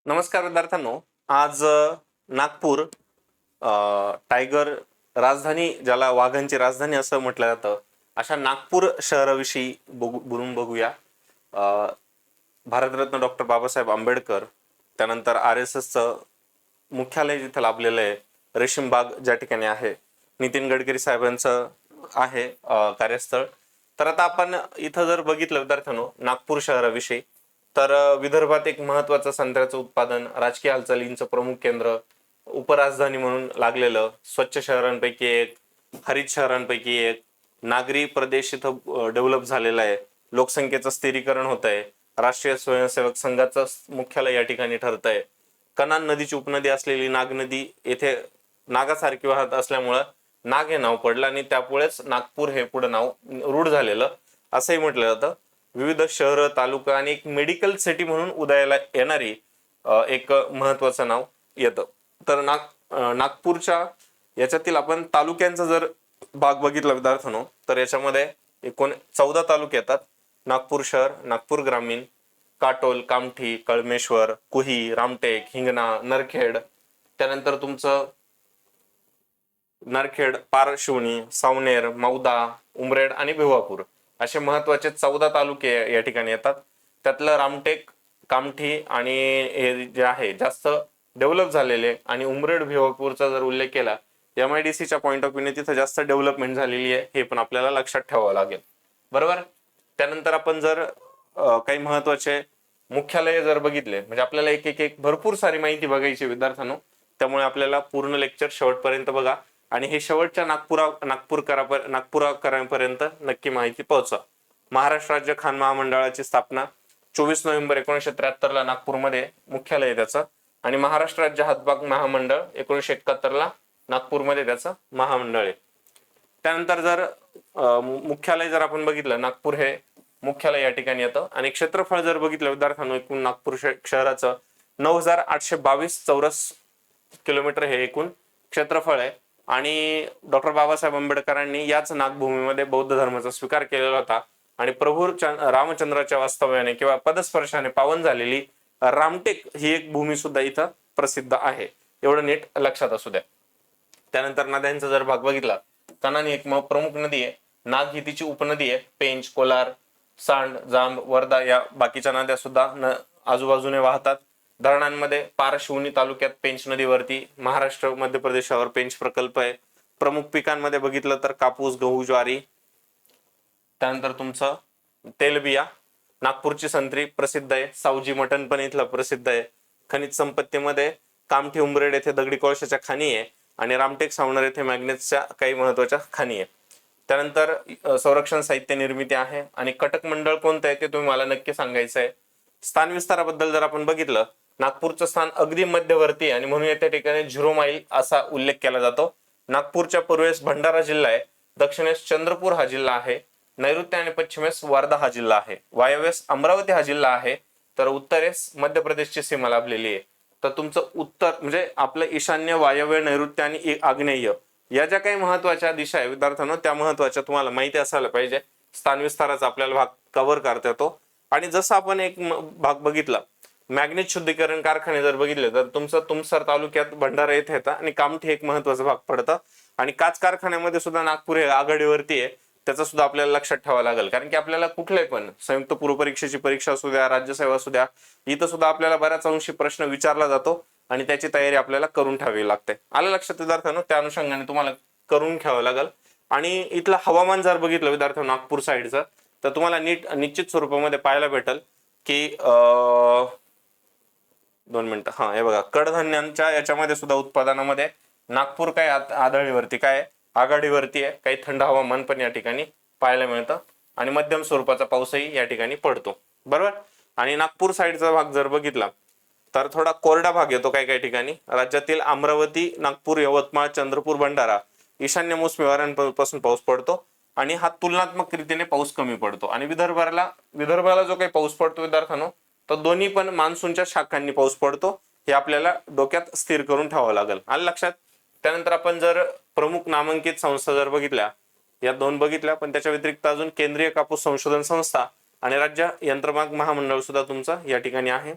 नमस्कार विद्यार्थ्यांनो. आज नागपूर टायगर राजधानी, ज्याला वाघांची राजधानी असं म्हटलं जातं, अशा नागपूर शहराविषयी बोलून बघूया. भारतरत्न डॉक्टर बाबासाहेब आंबेडकर, त्यानंतर RSSचं मुख्यालय जिथे लाभलेलं आहे, रेशीम बाग ज्या ठिकाणी आहे, नितीन गडकरी साहेबांचं आहे कार्यस्थळ. तर आता आपण इथं जर बघितलं विद्यार्थ्यांनो नागपूर शहराविषयी, तर विदर्भात एक महत्वाचं संत्र्याचं उत्पादन, राजकीय हालचालींचं प्रमुख केंद्र, उपराजधानी म्हणून लागलेलं, स्वच्छ शहरांपैकी एक, हरित शहरांपैकी एक, नागरी प्रदेश इथं डेव्हलप झालेला आहे, लोकसंख्येचं स्थिरीकरण होत आहे, राष्ट्रीय स्वयंसेवक संघाचं मुख्यालय या ठिकाणी ठरत आहे, कनान नदीची उपनदी असलेली नाग नदी येथे नागासारखी वाहत असल्यामुळं नाग हे नाव पडलं आणि त्यामुळेच नागपूर हे पुढे नाव रूढ झालेलं असंही म्हटलं जातं. विविध शहर, तालुका आणि एक मेडिकल सिटी म्हणून उदयाला येणारी एक महत्वाचं नाव येतं. तर नागपूरच्या याच्यातील आपण तालुक्यांचा जर भाग बघितला विद्यार्थ्यांनो, तर याच्यामध्ये एकूण 14 तालुके येतात. नागपूर शहर, नागपूर ग्रामीण, काटोल, कामठी, कळमेश्वर, कुही, रामटेक, हिंगणा, नरखेड, त्यानंतर तुमचं नरखेड, पारशिवनी, सावनेर, मौदा, उमरेड आणि भिवापूर असे महत्वाचे 14 तालुके या ठिकाणी येतात. त्यातलं रामटेक, कामठी आणि हे जे आहे जास्त डेव्हलप झालेले, आणि उमरेड भिवापूरचा जर उल्लेख केला MIDCच्या पॉईंट ऑफ व्ह्यूने तिथं जास्त डेव्हलपमेंट झालेली आहे, हे पण आपल्याला लक्षात ठेवावं लागेल. बरोबर. त्यानंतर आपण जर काही महत्वाचे मुख्यालय जर बघितले, म्हणजे आपल्याला एक एक एक भरपूर सारी माहिती बघायची विद्यार्थ्यांनो, त्यामुळे आपल्याला पूर्ण लेक्चर शेवटपर्यंत बघा आणि हे शेवटच्या नागपुराकरांपर्यंत नक्की माहिती पोहोचवा. महाराष्ट्र राज्य खान महामंडळाची स्थापना 24 नोव्हेंबर 1973 ला नागपूरमध्ये मुख्यालय त्याचं, आणि महाराष्ट्र राज्य हातमाग महामंडळ 1971 ला नागपूरमध्ये त्याचं महामंडळ आहे. त्यानंतर जर मुख्यालय जर आपण बघितलं, नागपूर हे मुख्यालय या ठिकाणी येतं. आणि क्षेत्रफळ जर बघितलं विद्यार्थ्यांनो, एकूण नागपूर शहराचं 9822 चौरस किलोमीटर हे एकूण क्षेत्रफळ आहे. आणि डॉक्टर बाबासाहेब आंबेडकरांनी याच नागभूमीमध्ये बौद्ध धर्माचा स्वीकार केलेला होता, आणि प्रभू रामचंद्राच्या वास्तव्याने किंवा पदस्पर्शाने पावन झालेली रामटेक ही एक भूमी सुद्धा इथं प्रसिद्ध आहे. एवढं नीट लक्षात असू द्या. त्यानंतर नद्यांचा जर भाग बघितला, कनान एक प्रमुख नदी आहे, नाग ही तिची उपनदी आहे, पेंच, कोलार, सांड, जांब, वर्धा या बाकीच्या नद्या सुद्धा आजूबाजूने वाहतात. धरणांमध्ये पारशिवनी तालुक्यात पेंच नदीवरती महाराष्ट्र मध्य प्रदेशावर पेंच प्रकल्प आहे. प्रमुख पिकांमध्ये बघितलं तर कापूस, गहू, ज्वारी, त्यानंतर तुमचं तेलबिया, नागपूरची संत्री प्रसिद्ध आहे, सावजी मटण पण इथलं प्रसिद्ध आहे. खनिज संपत्तीमध्ये कामठी, उमरेड येथे दगडी कोळशाच्या खाणी आहे, आणि रामटेक, सावनेर येथे मॅग्नेटच्या काही महत्वाच्या खाणी आहे. त्यानंतर संरक्षण साहित्य निर्मिती आहे. आणि कटक मंडळ कोणतं आहे ते तुम्ही मला नक्की सांगायचं आहे. स्थान विस्ताराबद्दल जर आपण बघितलं, नागपूरचं स्थान अगदी मध्यवर्ती आणि म्हणून त्या ठिकाणी 0 माईल असा उल्लेख केला जातो. नागपूरच्या पूर्वेस भंडारा जिल्हा आहे, दक्षिणेस चंद्रपूर हा जिल्हा आहे, नैऋत्य आणि पश्चिमेस वर्धा हा जिल्हा आहे, वायव्येस अमरावती हा जिल्हा आहे, तर उत्तरेस मध्य प्रदेशची सीमा लाभलेली आहे. तर तुमचं उत्तर म्हणजे आपलं ईशान्य, वायव्य, नैऋत्य आणि आग्नेय या ज्या काही महत्वाच्या दिशा आहे विद्यार्थ्यांनो, त्या महत्वाच्या तुम्हाला माहिती असायला पाहिजे. स्थान विस्ताराचा आपल्याला भाग कव्हर करता येतो. आणि जसं आपण एक भाग बघितला, मॅग्नेट शुद्धीकरण कारखाने जर बघितले तर तुमचं तुमसर तालुक्यात भंडारा येथे येतं, आणि कामठी एक महत्वाचा भाग पडतं. आणि काच कारखान्यामध्ये सुद्धा नागपूर हे आघाडीवरती आहे, त्याचं सुद्धा आपल्याला लक्षात ठेवावं लागेल. कारण की आपल्याला कुठल्याही पण संयुक्त पूर्व परीक्षेची परीक्षा असू द्या, राज्यसेवा असू द्या, इथं सुद्धा आपल्याला बऱ्याच अंशी प्रश्न विचारला जातो, आणि त्याची तयारी आपल्याला करून ठेवावी लागते. आलं लक्षात विद्यार्थ्यांनो? त्या अनुषंगाने तुम्हाला करून घ्यावं लागेल. आणि इथलं हवामान जर बघितलं विद्यार्थ्यांनो नागपूर साईडचं, तर तुम्हाला निश्चित स्वरूपामध्ये पाहायला भेटल की 2 मिनिटं, हे बघा, कडधान्यांच्या याच्यामध्ये सुद्धा उत्पादनामध्ये नागपूर काय आघाडीवरती आघाडीवरती आहे. काही थंड हवामान पण या ठिकाणी पाहायला मिळतं, आणि मध्यम स्वरूपाचा पाऊसही या ठिकाणी पडतो. बरोबर. आणि नागपूर साईडचा भाग जर बघितला तर थोडा कोरडा भाग येतो काही काही ठिकाणी. राज्यातील अमरावती, नागपूर, यवतमाळ, चंद्रपूर, भंडारा ईशान्य मोसमी वाऱ्यांपासून पाऊस पडतो, आणि हा तुलनात्मक रीतीने पाऊस कमी पडतो. आणि विदर्भाला जो काही पाऊस पडतो विद्यार्थ्यांनो, तर दोन्ही पण मान्सूनच्या शाखांनी पाऊस पडतो, हे आपल्याला डोक्यात स्थिर करून ठेवावं लागेल. आलं लक्षात? त्यानंतर आपण जर प्रमुख नामांकित संस्था जर बघितल्या, या 2 बघितल्या, पण त्याच्या व्यतिरिक्त अजून केंद्रीय कापूस संशोधन संस्था आणि राज्य यंत्रमाग महामंडळ सुद्धा तुमचं या ठिकाणी आहे.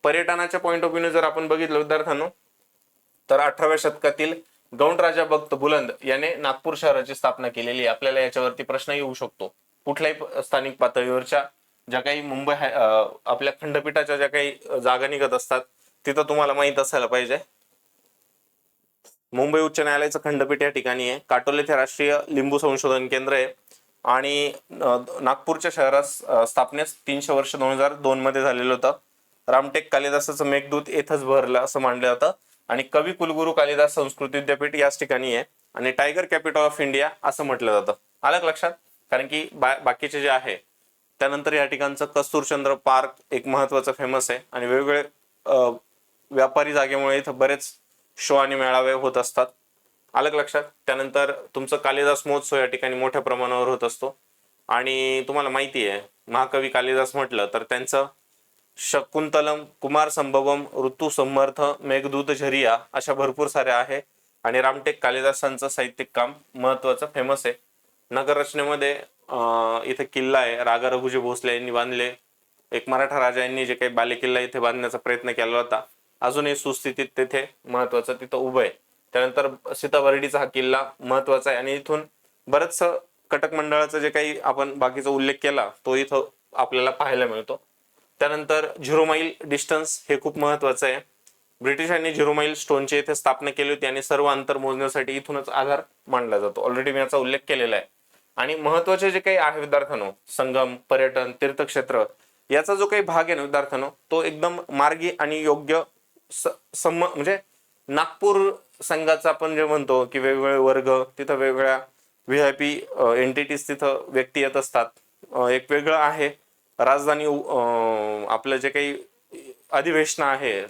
पर्यटनाच्या पॉईंट ऑफ व्ह्यूने जर आपण बघितलं विद्यार्थ्यांनो, तर 18व्या शतकातील गौंडराजा भक्त बुलंद याने नागपूर शहराची स्थापना केलेली आहे. आपल्याला याच्यावरती प्रश्न येऊ शकतो. कुठल्याही स्थानिक पातळीवरच्या ज्या काही मुंबई आपल्या खंडपीठाच्या ज्या काही जागा निघत असतात तिथं तुम्हाला माहित असायला पाहिजे. मुंबई उच्च न्यायालयाचं खंडपीठ या ठिकाणी आहे. काटोल येथे राष्ट्रीय लिंबू संशोधन केंद्र आहे आणि नागपूरच्या शहरास स्थापनेस 300 वर्ष 2002 मध्ये झालेलं होतं. रामटेक कालिदासाचं मेघदूत येथच भरलं असं मानलं जातं आणि कवी कुलगुरू कालिदास संस्कृत विद्यापीठ याच ठिकाणी आहे आणि टायगर कॅपिटल ऑफ इंडिया असं म्हटलं जातं. आलं लक्षात? कारण की बाकीचे जे आहे त्यानंतर या ठिकाणचं कस्तुरचंद्र पार्क एक महत्वाचं फेमस आहे आणि वेगवेगळे व्यापारी जागेमुळे इथं बरेच शो आणि मेळावे होत असतात. आलं लक्षात? त्यानंतर तुमचं कालिदास महोत्सव या ठिकाणी मोठ्या प्रमाणावर होत असतो आणि तुम्हाला माहिती आहे महाकवी कालिदास म्हटलं तर त्यांचं शकुंतलम, कुमार संभवम, ऋतू समर्थ, मेघदूत झरिया अशा भरपूर साऱ्या आहे आणि रामटेक कालिदासांचं साहित्यिक काम महत्वाचं फेमस आहे. नगर रचनेमध्ये इथे किल्ला आहे, राजा रघुजी भोसले यांनी बांधले. एक मराठा राजा यांनी जे काही बालेकिल्ला इथे बांधण्याचा प्रयत्न केला होता, अजूनही सुस्थितीत तिथे महत्वाचं तिथं उभं आहे. त्यानंतर सीताबर्डीचा हा किल्ला महत्वाचा आहे आणि इथून बरंच कटक मंडळाचा जे काही आपण बाकीचा उल्लेख केला तो इथं आपल्याला पाहायला मिळतो. त्यानंतर 0 माईल डिस्टन्स हे खूप महत्वाचं आहे. ब्रिटिशांनी 0 माईल स्टोनची इथे स्थापना केली होती आणि सर्व अंतर मोजण्यासाठी इथूनच आधार मानला जातो. ऑलरेडी मी याचा उल्लेख केलेला आहे. आणि महत्वाचे जे काही आहे विद्यार्थ्यांनो, संगम, पर्यटन, तीर्थक्षेत्र याचा जो काही भाग आहे ना विद्यार्थ्यांनो, तो एकदम मार्गी आणि योग्य म्हणजे नागपूर संघाचा आपण जे म्हणतो की वेगवेगळे वर्ग तिथं वेगवेगळ्या VIP एंटिटीज तिथं व्यक्ती येत असतात. एक वेगळं आहे राजधानी आपलं जे काही अधिवेशन आहे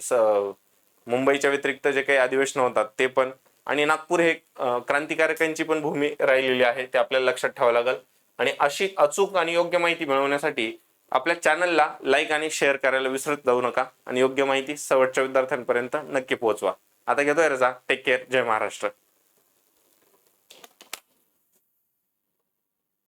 मुंबईच्या व्यतिरिक्त जे काही अधिवेशन होतात ते पण, आणि नागपूर हे क्रांतिकारकांची पण भूमी राहिलेली आहे ते आपल्याला लक्षात ठेवावं लागेल. आणि अशी अचूक आणि योग्य माहिती मिळवण्यासाठी आपल्या चॅनलला लाईक आणि शेअर करायला विसरत जाऊ नका आणि योग्य माहिती शेवटच्या विद्यार्थ्यांपर्यंत नक्की पोहोचवा. आता घेतोय रजा. Take care. जय महाराष्ट्र.